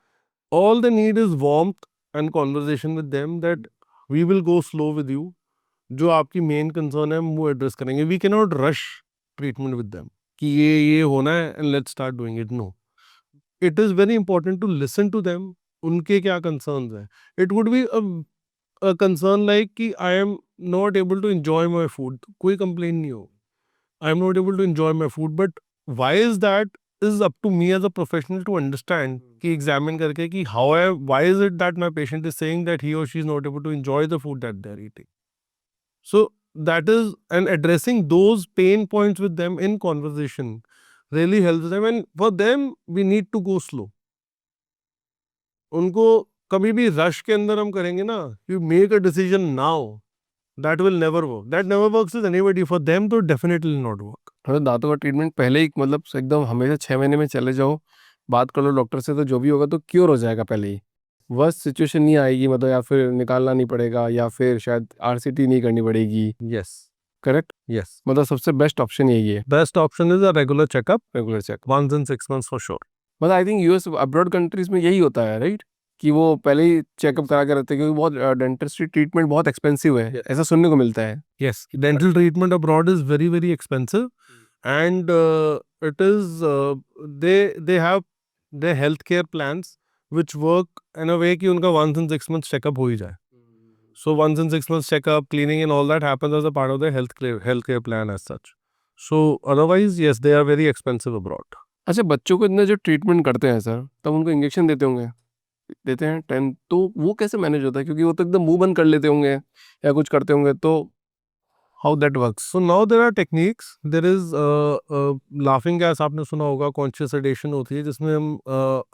all they need is warmth and conversation with them that we will go slow with you. जो आपकी मेन कंसर्न है हम वो एड्रेस करेंगे. We can not rush treatment with them कि ये होना है and let's start doing it. No, it is very important to listen to them. उनके क्या कंसर्न्स हैं. It would be a concern like कि I am not able to enjoy my food, कोई complain नहीं हो, I am not able to enjoy my food, but why is that is up to me as a professional to understand कि examine करके कि why is it that my patient is saying that he or she is not able to enjoy the food that they are eating. So that is, and addressing those pain points with them in conversation really helps them, and for them we need to go slow. उनको कभी भी rush के अंदर हम करेंगे ना, you make a decision now That will never work. That never works with anybody. For them, तो definitely not work. मतलब दांतों का ट्रीटमेंट पहले ही मतलब एकदम हमेशा 6 महीने में चले जाओ, बात कर लो डॉक्टर से, तो जो भी होगा तो क्योर हो जाएगा पहले ही। वर्स्ट सिचुएशन नहीं आएगी, मतलब या फिर निकालना नहीं पड़ेगा या फिर शायद आरसीटी नहीं करनी पड़ेगी। Yes. Correct, Yes. मतलब सबसे बेस्ट ऑप्शन यही है, Best option is a regular checkup regular check. once in 6 months for sure. मतलब I think US abroad countries में यही होता है राइट, कि वो पहले ही चेकअप करा के रखते हैं, क्योंकि बहुत डेंटिस्ट्री ट्रीटमेंट बहुत एक्सपेंसिव है, ऐसा सुनने को मिलता है। Yes. Dental treatment abroad is very, very expensive, and it is they have their healthcare plans which work in a way कि उनका once in 6 months checkup हो ही जाए. So once in 6 months checkup, cleaning and all that happens as a part of their healthcare plan as such. So otherwise, yes, they are very expensive abroad. अच्छा, बच्चों को इतना जो treatment करते हैं sir, तब उनको इंजेक्शन देते होंगे, देते हैं 10, तो वो कैसे मैनेज होता है, क्योंकि वो तो एकदम मुंह बंद कर लेते होंगे या कुछ करते होंगे, तो how that works? So now there are techniques. There is laughing gas, आपने सुना होगा, conscious sedation होती है जिसमें हम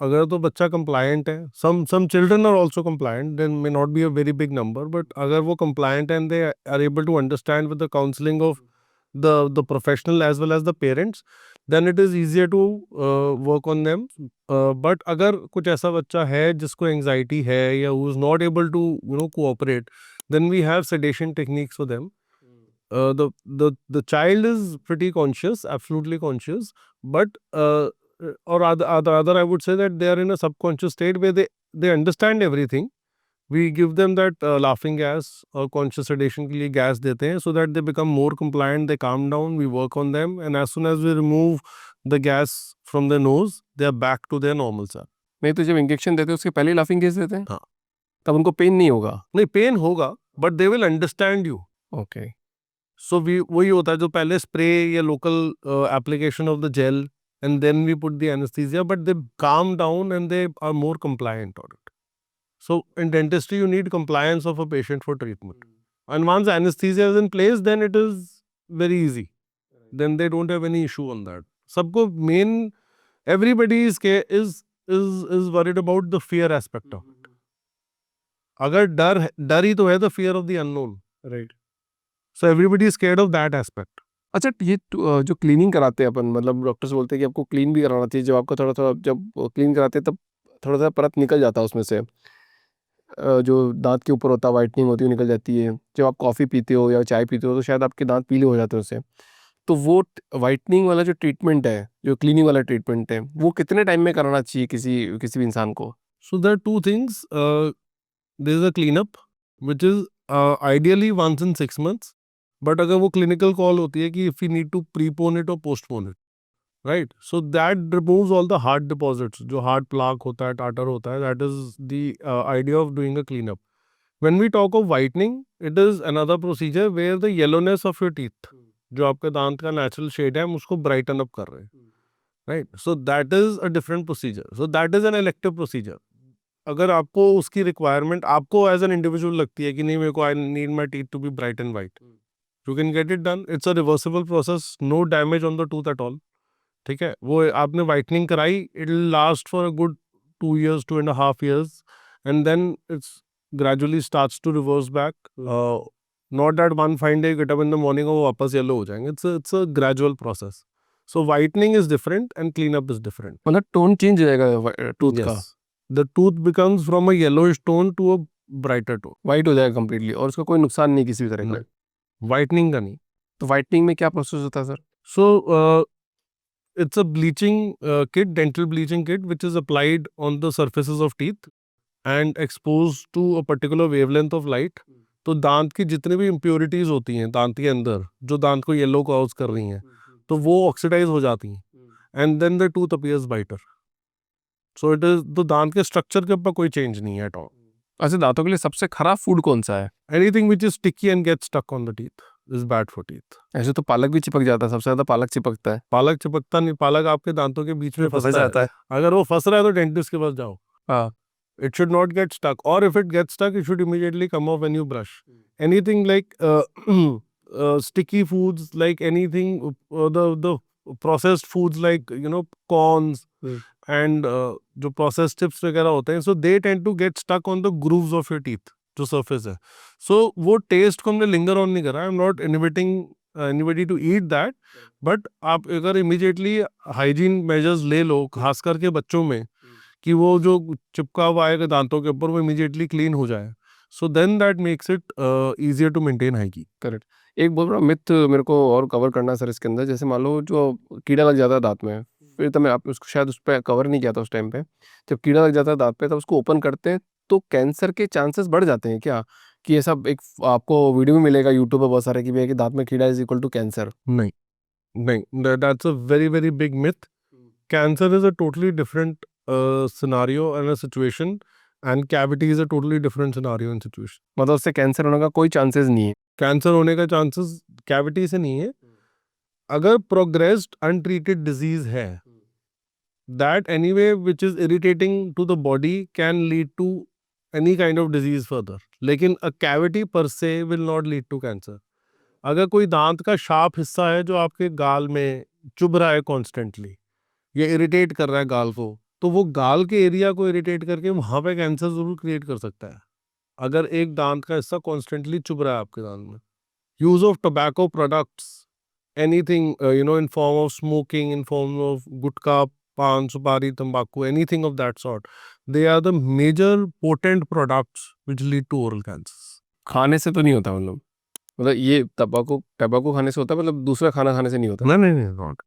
अगर तो बच्चा compliant है, some children are also compliant, then may not be a very big number, but अगर वो compliant and they are able to understand with the counseling of the professional as well as the parents, then it is easier to work on them. But अगर कुछ ऐसा बच्चा है जिसको anxiety है या who is not able to cooperate, then we have sedation techniques for them. The child is pretty conscious, absolutely conscious, but or other I would say that they are in a subconscious state where they understand everything. We give them that laughing gas or conscious sedation के लिए gas देते हैं, so that they become more compliant, they calm down, we work on them, and as soon as we remove the gas from their nose, they are back to their normal self. नहीं तो जब injection देते हैं उसके पहले ही laughing gas देते हैं, हाँ। तब उनको पेन नहीं होगा? नहीं, पेन होगा, but they will understand you. Okay, so वही होता है जो पहले स्प्रे या local application of the gel and then we put the anaesthesia, but they calm down and they are more compliant on it. So in dentistry you need compliance of a patient for treatment, and once anaesthesia is in place then it is very easy, then they don't have any issue on that. सबको mean everybody is worried about the fear aspect of it. अगर डर ही तो है the fear of the unknown, right. so everybody is scared of that aspect. अच्छा, ये जो cleaning कराते हैं अपन, मतलब डॉक्टर्स बोलते हैं कि आपको क्लीन भी कराना चाहिए, जब आपका थोड़ा थोड़ा जब क्लीन कराते हैं तब थोड़ा थोड़ा परत निकल जाता है उसमें से, जो दांत के ऊपर होता है वाइटनिंग होती है निकल जाती है, जब आप कॉफ़ी पीते हो या चाय पीते हो तो शायद आपके दांत पीले हो जाते हैं उससे, तो वो वाइटनिंग वाला जो ट्रीटमेंट है, जो क्लीनिंग वाला ट्रीटमेंट है, वो कितने टाइम में कराना चाहिए किसी भी इंसान को? So there are two things. There is a cleanup, which is ideally once in 6 months. But अगर वो clinical call होती है कि if we need to prepone it or postpone it, right? So that removes all the hard deposits. जो hard plaque होता है, tartar होता है, that is the idea of doing a cleanup. When we talk of whitening, it is another procedure where the yellowness of your teeth, जो आपके दांत का natural shade है, हम उसको brighten up कर रहे हैं, right? So that is a different procedure. So that is an elective procedure. अगर आपको उसकी requirement आपको as an individual लगती है कि नहीं मेरे को I need my teeth to be bright and white, you can get it done. It's a reversible process, no damage on the tooth at all. ठीक है, वो आपने whitening कराई, it will last for a good 2 years, 2.5 years, and then it's gradually starts to reverse back. Not that one fine day you get up in the morning और वो वापस yellow हो जाएंगे. It's a gradual process. So whitening is different and cleanup is different. मतलब tone change हो जाएगा tooth का, Yes. The tooth becomes from a yellowish tone to a brighter tone. White हो जाएगा कम्प्लीटली, और उसका कोई नुकसान नहीं किसी भी तरह का? नहीं. Whitening का नहीं. तो वाइटनिंग में क्या प्रोसेस होता है sir? So it's a bleaching kit, dental bleaching kit, which is applied on the surfaces of teeth and exposed to a particular wavelength of light. तो दांत की जितनी भी impurities होती हैं दांत के अंदर जो दांत को येलो कॉज कर रही हैं, तो वो ऑक्सीडाइज हो जाती हैं, and then the tooth appears brighter. So it is, तो दांत के स्ट्रक्चर के ऊपर कोई चेंज नहीं है एट ऑल. अच्छा, दांतों के लिए सबसे खराब फूड कौन सा है? Anything which is sticky and gets stuck on the teeth is bad for teeth. ऐसे तो पालक भी चिपक जाता है, सबसे ज्यादा पालक चिपकता है। पालक चिपकता नहीं, पालक आपके दांतों के बीच में फंस फंसता जाता है. है। अगर वो फंस रहा है तो डेंटिस्ट के पास जाओ. हाँ, It should not get stuck, or if it gets stuck, it should immediately come off when you brush. Anything like sticky foods, like anything, the processed foods like corns and जो processed chips वगैरह होते हैं, so they tend to get stuck on the grooves of your teeth. जो surface है. सो वो test को हमने linger on नहीं करा. I am not inviting anybody to eat that, but आप अगर इमीडिएटली हाइजीन मेजर्स ले लो, खास करके बच्चों में, कि वो जो चिपका हुआ आएगा दांतों के ऊपर वो इमीडिएटली क्लीन हो जाए. So then that makes it easier to maintain hygiene. Correct. एक बहुत बड़ा मिथ मेरे को और कवर करना है सर इसके अंदर. जैसे मान लो जो कीड़ा लग जाता है दांत में, फिर तो मैं आप उसको शायद उस पर कवर नहीं किया था उस टाइम पे. जब कीड़ा लग जाता है दांत पे तब उसको ओपन करते हैं तो कैंसर के चांसेस बढ़ जाते हैं क्या? कि ये सब एक आपको वीडियो में मिलेगा यूट्यूब पे बहुत सारे कि भैया कि दांत में कीड़ा इज इक्वल टू कैंसर. नहीं, नहीं, that's a very very big myth. Cancer is a totally different scenario and a situation, and cavity is a totally different scenario and situation. मतलब उससे कैंसर होने का कोई चांसेस नहीं है. कैंसर होने का चांसेस कैविटी से नहीं है. अगर प्रोग्रेस्ड अनट्रीटेड डिजीज है, that anyway which is irritating to the body can lead to any kind of disease further. लेकिन a cavity per se will not lead to cancer. अगर कोई दांत का शार्प हिस्सा है जो आपके गाल में चुभ रहा है कॉन्स्टेंटली, ये इरिटेट कर रहा है गाल को, तो वो गाल के एरिया को इरिटेट करके वहां पे कैंसर जरूर क्रिएट कर सकता है. अगर एक दांत का हिस्सा कॉन्स्टेंटली चुभ रहा है आपके दांत में. Use of tobacco products, anything in form of smoking, in form of gutkha, paan, supari, तंबाकू, anything of that sort, they are the major potent products which lead to oral cancer. खाने से तो नहीं होता मतलब ये तंबाकू तंबाकू खाने से होता है, मतलब दूसरा खाना खाने से नहीं होता. नहीं, नहीं, नॉट.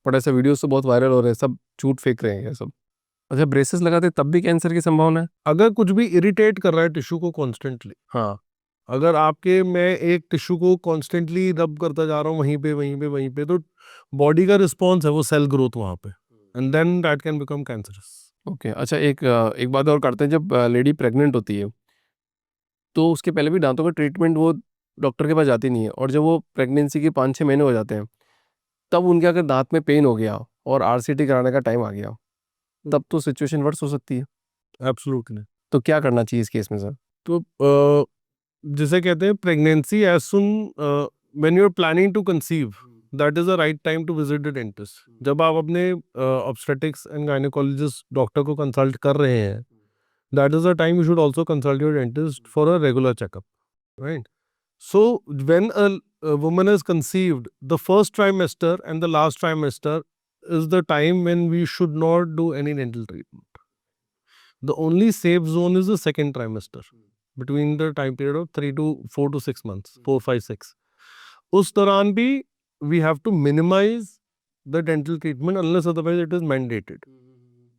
बट ऐसे वीडियोस तो बहुत वायरल हो रहे हैं, सब झूठ फेंक रहे हैं ये सब. अच्छा, ब्रेसेस लगाते तब भी कैंसर की संभावना है? अगर कुछ भी इरिटेट कर रहा है टिश्यू को कॉन्स्टेंटली, हाँ. अगर आपके मैं एक टिश्यू को कॉन्स्टेंटली रब करता जा रहा हूँ वहीं पे वहीं पे वहीं पे, तो बॉडी का रिस्पॉन्स है वो सेल ग्रोथ वहाँ पे, and then that can become cancerous. Okay. अच्छा, एक बात और करते हैं. जब लेडी प्रेग्नेंट होती है तो उसके पहले भी दांतों का ट्रीटमेंट वो डॉक्टर के पास जाती नहीं है, और जब वो प्रेगनेंसी के 5-6 महीने हो जाते हैं तब उनके अगर दांत में पेन हो गया और आरसीटी कराने का टाइम आ गया, तब तो सिचुएशन वर्स हो सकती है. एब्सोल्युटली. तो क्या करना चाहिए इस केस में सर? तो जिसे कहते हैं pregnancy as soon when you are planning to conceive, that is the right time to visit the dentist. जब आप अपने ऑब्स्टेटिक्स एंड गायनेकोलॉजिस्ट डॉक्टर को कंसल्ट कर रहे हैं, that is the time you should also consult your dentist for a regular checkup, right? So when a woman is conceived, the first trimester and the last trimester is the time when we should not do any dental treatment. The only safe zone is the second trimester, between the time period of 4 to 6 months, 4, 5, 6. उस दौरान भी we have to minimize the dental treatment unless otherwise it is mandated.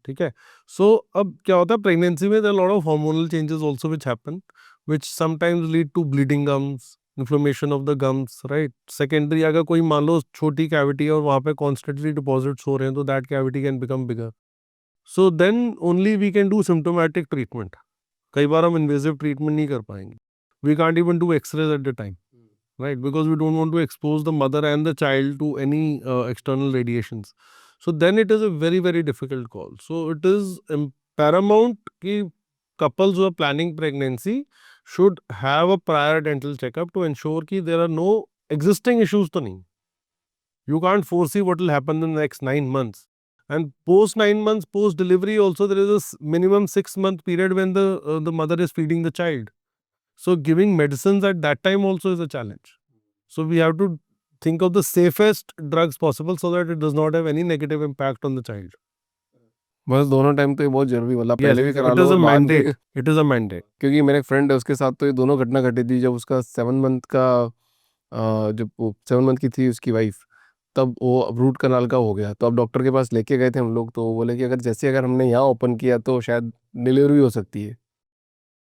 ठीक है. So अब क्या होता है pregnancy में, there are a lot of hormonal changes also which happen, which sometimes lead to bleeding gums, inflammation of the gums, right? Secondary, अगर कोई मान लो छोटी कैविटी है और वहाँ पे constantly deposits हो रहे हैं, तो that cavity can become bigger. So then only we can do symptomatic treatment. कई बार हम invasive treatment नहीं कर पाएंगे. We can't even do X-rays at the time, right? Because we don't want to expose the mother and the child to any external radiations. So then it is a very very difficult call. So it is paramount कि couples who are planning pregnancy should have a prior dental checkup to ensure कि there are no existing issues तो नहीं. You can't foresee what will happen in the next 9 months. And post 9 months, post delivery also there is a minimum 6-month period when the mother is feeding the child. So giving medicines at that time also is a challenge. So we have to think of the safest drugs possible so that it does not have any negative impact on the child. बस दोनों time तो ये बहुत जरूरी, मतलब Yes, पहले भी करा it लो is a और बाद में- mandate. It is a mandate. क्योंकि मेरे एक फ्रेंड है उसके साथ तो ये दोनों घटना घटी थी. जब उसका 7 मंथ का जब वो 7 मंथ की थी उसकी वाइफ, तब वो रूट कनाल का हो गया. तो अब डॉक्टर के पास लेके गए थे हम लोग, तो वो बोले कि अगर हमने यहाँ ओपन किया तो शायद डिलीवरी हो सकती है.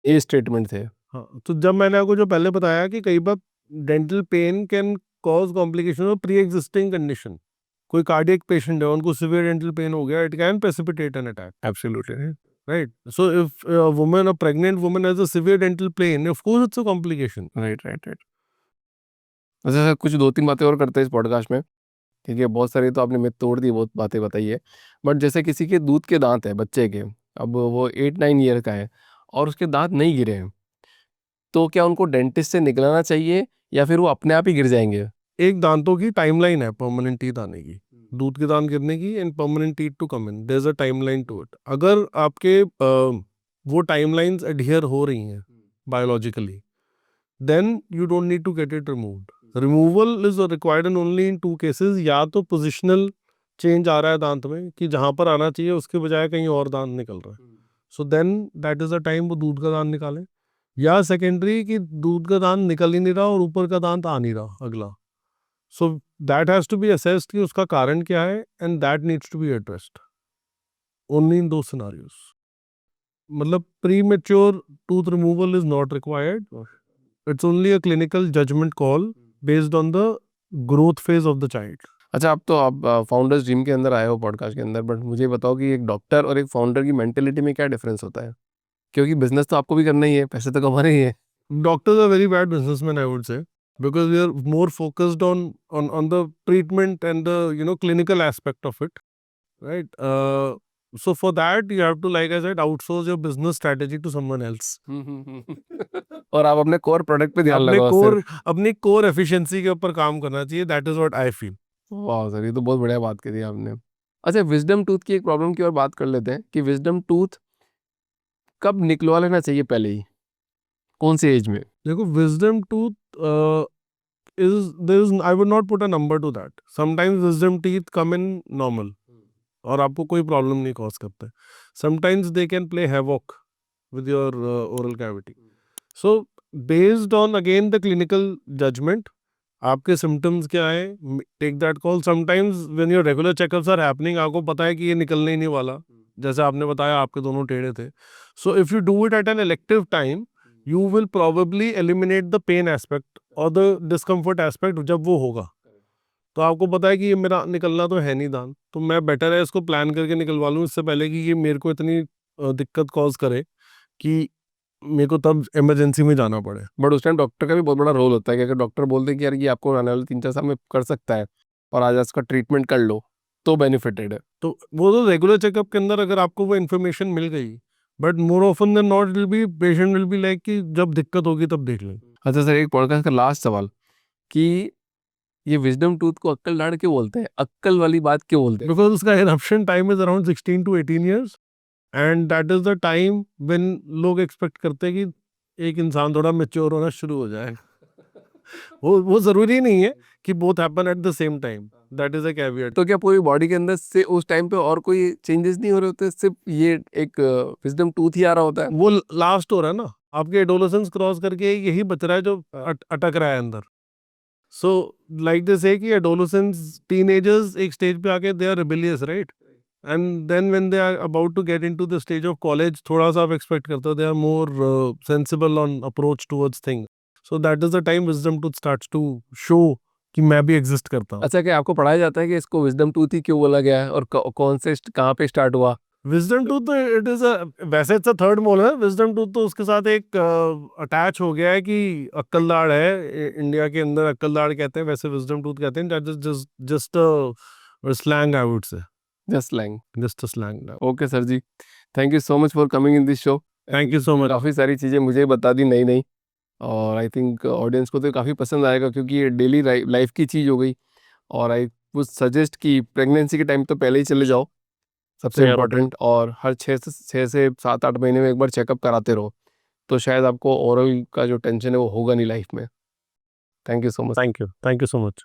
ये स्टेटमेंट थे. हाँ, तो जब मैंने आपको जो पहले बताया कि कई बार dental pain can cause complication of pre existing condition. कोई कार्डियक पेशेंट है, उनको सिवियर डेंटल पेन हो गया, it can precipitate an attack. Absolutely. Right. So if a woman, a pregnant woman has a severe dental pain, of course it's a complication. Right. अच्छा sir, कुछ 2-3 बातें और करते हैं इस पॉडकास्ट में. ठीक है, बहुत सारी तो आपने मिथ तोड़ दी, बहुत बातें बताई है. बट जैसे किसी के दूध के दांत है बच्चे के, अब वो 8-9 ईयर का है और उसके दांत नहीं गिरे हैं, तो क्या उनको डेंटिस्ट से निकलाना चाहिए या फिर वो अपने आप ही गिर जाएंगे? एक दांतों की टाइमलाइन है परमानेंट टीथ आने की, दूध के दांत गिरने की, and permanent teeth to come in. There is a timeline to it. अगर आपके वो टाइमलाइंस एडहियर हो रही हैं, biologically, then you don't need to get it removed. Removal is required in only in two cases. या तो positional change आ रहा है दांत में कि जहाँ पर आना चाहिए उसके बजाय कहीं और दांत निकल रहा है, so then that is the time वो दूध का दांत निकालें, या सेकेंडरी कि दूध का दांत निकल ही नहीं रहा और ऊपर का दांत आ नहीं रहा अगला, so that has to be assessed कि उसका कारण क्या है and that needs to be addressed only in those scenarios. मतलब premature tooth removal is not required. It's only a clinical judgment call based on the growth phase of the child. अच्छा, अब तो आप फाउंडर्स ड्रीम के अंदर आए हो podcast के अंदर, बट मुझे बताओ कि एक डॉक्टर और एक फाउंडर की मेंटेलिटी में क्या डिफरेंस होता है? क्योंकि बिजनेस तो आपको भी करना ही है, पैसे तो कमाने ही है। Doctors are very bad businessmen, I would say, because we are more focused on the treatment and the clinical aspect of it, right? So for that you have to, like I said, outsource your business strategy to someone else. और आप अपने core product पे ध्यान अपने लगाओ core सिर्फ। अपनी core efficiency के ऊपर काम करना चाहिए. That is what I feel. वाह सर, ये तो बहुत बढ़िया बात करी आपने। अच्छा, विजडम टूथ की एक प्रॉब्लम की और बात कर लेते हैं कि विजडम टूथ कब निकलवा लेना चाहिए पहले ही, कौन सी एज में? देखो, wisdom tooth is I would not put a number to that. Sometimes wisdom teeth come in normal और आपको कोई प्रॉब्लम नहीं कॉज करते. Sometimes they can play havoc with your oral cavity. So based on again the clinical judgment, आपके symptoms क्या है, take that call. Sometimes when your regular checkups are happening, आपको पता है कि ये निकलने ही नहीं वाला, जैसे आपने बताया आपके दोनों टेढ़े थे. So if you do it at an elective time, you will probably eliminate the pain aspect or the discomfort aspect जब वो होगा. तो आपको पता है कि ये मेरा निकलना तो है नहीं दांत, तो मैं बेटर है इसको प्लान करके निकलवा लूँ इससे पहले कि ये मेरे को इतनी दिक्कत कॉज करे कि मेरे को तब इमरजेंसी में जाना पड़े. बट उस टाइम डॉक्टर का भी बहुत बड़ा रोल होता है कि अगर डॉक्टर बोलते हैं कि यार ये आपको आने वाले 3-4 साल में कर सकता है और आज इसका ट्रीटमेंट कर लो, तो बेनिफिटेड है। तो वो तो रेगुलर चेकअप के अंदर अगर आपको वो इन्फॉर्मेशन मिल गई, but more often than not will be patient will be like कि जब दिक्कत होगी तब देख लें. अच्छा सर, एक पॉडकास्ट का लास्ट सवाल कि ये विजडम टूथ को अक्कल दाढ़ क्यों बोलते हैं? अक्कल वाली बात क्यों बोलते हैं? बिकॉज उसका eruption time is around 16 to 18 years and that is the time when लोग एक्सपेक्ट करते हैं कि एक इंसान थोड़ा मैच्योर होना शुरू हो जाए. वो जरूरी नहीं है कि both happen at the same time. That is a caveat. तो क्या पूरी बॉडी के अंदर से उस टाइम पे और कोई चेंजेस नहीं हो रहे होते, सिर्फ ये एक विजडम टूथ ही आ रहा होता है? वो लास्ट हो रहा है ना, आपके एडोलेसेंस क्रॉस करके यही बच रहा है जो अटक रहा है अंदर. सो लाइक दे से कि एडोलेसेंस टीनेजर्स एक स्टेज पे आके they are rebellious, right? And then when they are about to get into the stage of college, थोड़ा सा आप एक्सपेक्ट करते हो they are more sensible on approach towards thing. So that is the time wisdom tooth starts to show कि मैं भी exist करता हूँ. अच्छा, क्या आपको पढ़ाया जाता है कि इसको विजडम टूथ ही क्यों बोला गया है और कौन से कहाँ पे स्टार्ट हुआ? विजडम टूथ तो इट इज वैसे इट्स अ थर्ड मोलर है. विजडम टूथ तो उसके साथ एक अटैच हो गया है कि अक्कल दाढ़ है. इंडिया के अंदर अक्कल दाढ़ कहते हैं, वैसे विजडम टूथ कहते हैं. That is just slang, I would say. Just slang. Just a slang. Okay sir ji, thank you so much for coming in this show. Thank you so much. काफ़ी सारी चीज़ें मुझे बता दी नई नई, और आई थिंक ऑडियंस को तो काफ़ी पसंद आएगा क्योंकि ये डेली लाइफ की चीज़ हो गई। और आई वुड सजेस्ट कि प्रेगनेंसी के टाइम तो पहले ही चले जाओ, सबसे Yeah. इम्पोर्टेंट, और हर 6 से 7-8 महीने में एक बार चेकअप कराते रहो, तो शायद आपको ओरल का जो टेंशन है वो होगा नहीं लाइफ में। Thank you so much. Thank you so much.